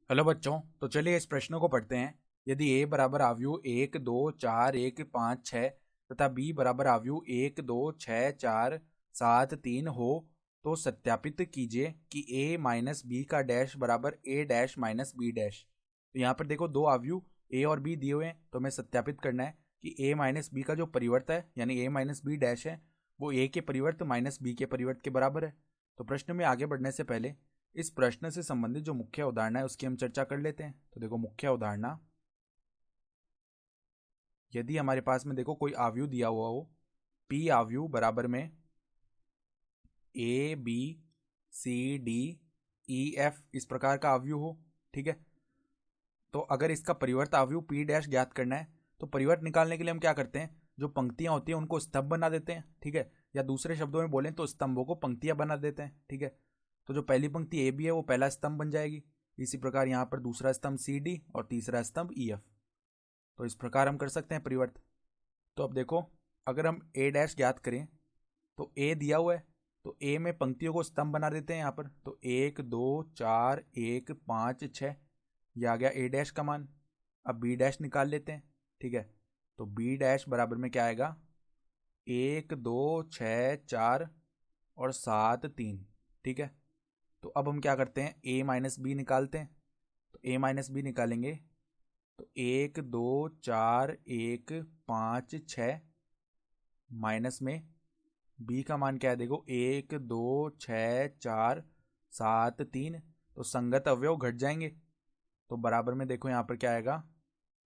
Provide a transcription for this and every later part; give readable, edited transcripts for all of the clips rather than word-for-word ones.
Hello बच्चों, तो चलिए इस प्रश्न को पढ़ते हैं। यदि a बराबर आव्यूह 1 2 4 1 5 6 तथा b बराबर आव्यूह 1 2 6 4 7 3 हो तो सत्यापित कीजिए कि a माइनस बी का डैश बराबर a dash minus b dash. तो यहाँ पर देखो दो आव्यूह a और b दिए हुए हैं, तो हमें सत्यापित करना है कि a माइनस बी का जो परिवर्त है यानी a माइनस बी डैश है वो a के परिवर्त माइनस b के परिवर्त के बराबर है। तो प्रश्न में आगे बढ़ने से पहले इस प्रश्न से संबंधित जो मुख्य अवधारणा है उसकी हम चर्चा कर लेते हैं। तो देखो मुख्य अवधारणा, यदि हमारे पास में देखो कोई आव्यूह दिया हुआ हो, p आव्यूह बराबर में a b c d e f इस प्रकार का आव्यूह हो, ठीक है। तो अगर इसका परिवर्त आव्यूह p डैश ज्ञात करना है तो परिवर्त निकालने के लिए हम क्या करते हैं, जो पंक्तियां होती हैं उनको स्तंभ बना देते हैं, ठीक है। या दूसरे शब्दों में बोलें तो स्तंभों को पंक्तियां बना देते हैं, ठीक है। तो जो पहली पंक्ति ए बी है वो पहला स्तंभ बन जाएगी। इसी प्रकार यहाँ पर दूसरा स्तंभ सी डी और तीसरा स्तंभ ई एफ। तो इस प्रकार हम कर सकते हैं परिवर्त। तो अब देखो, अगर हम ए डैश ज्ञात करें तो ए दिया हुआ है, तो ए में पंक्तियों को स्तंभ बना देते हैं यहाँ पर। तो 1 2 4 1 5 6 ये आ गया ए डैश का मान। अब बी डैश निकाल लेते हैं, ठीक है। तो बी डैश बराबर में क्या आएगा, 1 2 6 4 और 7 3, ठीक है। तो अब हम क्या करते हैं, a माइनस बी निकालते हैं। तो a माइनस बी निकालेंगे तो 1 2 4 1 5 6 माइनस में b का मान क्या है, देखो 1 2 6 4 7 3। तो संगत अवयव घट जाएंगे। तो बराबर में देखो यहाँ पर क्या आएगा,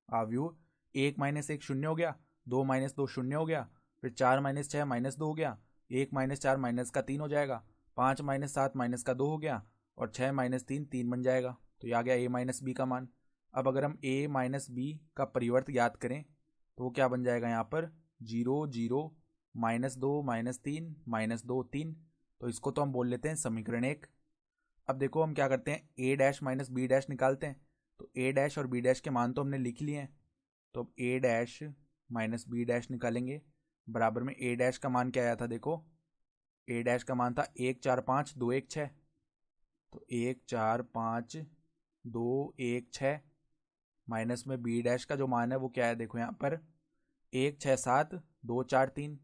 आव्यूह 1 माइनस 1 शून्य हो गया, 2 माइनस 2 शून्य हो गया, फिर 4 माइनस 6 माइनस 2 हो गया, 1 माइनस 4 माइनस का 3 हो जाएगा, 5 माइनस 7 माइनस का 2 हो गया और 6 माइनस 3 3 बन जाएगा। तो ये आ गया a माइनस बी का मान। अब अगर हम a माइनस बी का परिवर्त याद करें तो वो क्या बन जाएगा, यहाँ पर 0 0 माइनस 2 माइनस 3 माइनस 2 3। तो इसको तो हम बोल लेते हैं समीकरण 1। अब देखो हम क्या करते हैं, a dash minus b dash निकालते हैं। तो a डैश और b डैश के मान तो हमने लिख लिए हैं। तो अब a dash minus b dash निकालेंगे, बराबर में a डैश का मान क्या आया था, देखो a डैश का मान था 1 4 5 2 1 6। तो 1 4 5 2 1 6 माइनस में b डैश का जो मान है वो क्या है, देखो यहाँ पर 1 6 7 2 4 3।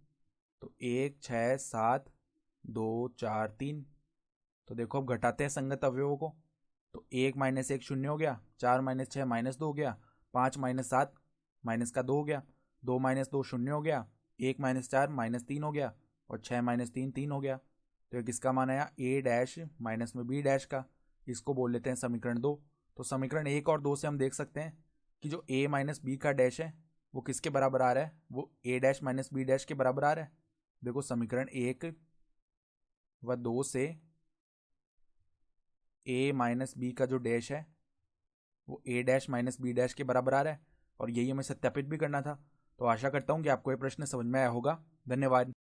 तो 1 6 7 2 4 3। तो देखो अब घटाते हैं संगत अवयवों को। तो 1 माइनस 1 शून्य हो गया, 4 माइनस 6 माइनस 2 हो गया, 5 माइनस 7 माइनस का 2 हो गया, 2 माइनस 2 शून्य हो गया, 1 माइनस 4 माइनस 3 हो गया और 6 माइनस 3 3 हो गया। तो ये किसका मान आया, a डैश माइनस में b डैश का। इसको बोल लेते हैं समीकरण 2। तो समीकरण 1 और 2 से हम देख सकते हैं कि जो a माइनस बी का डैश है वो किसके बराबर आ रहा है, वो a dash minus b dash के बराबर आ रहा है। देखो समीकरण 1 व 2 से a माइनस बी का जो डैश है वो a dash minus b dash के बराबर आ रहा है और यही हमें सत्यापित भी करना था। तो आशा करता हूँ कि आपको ये प्रश्न समझ में आया होगा। धन्यवाद।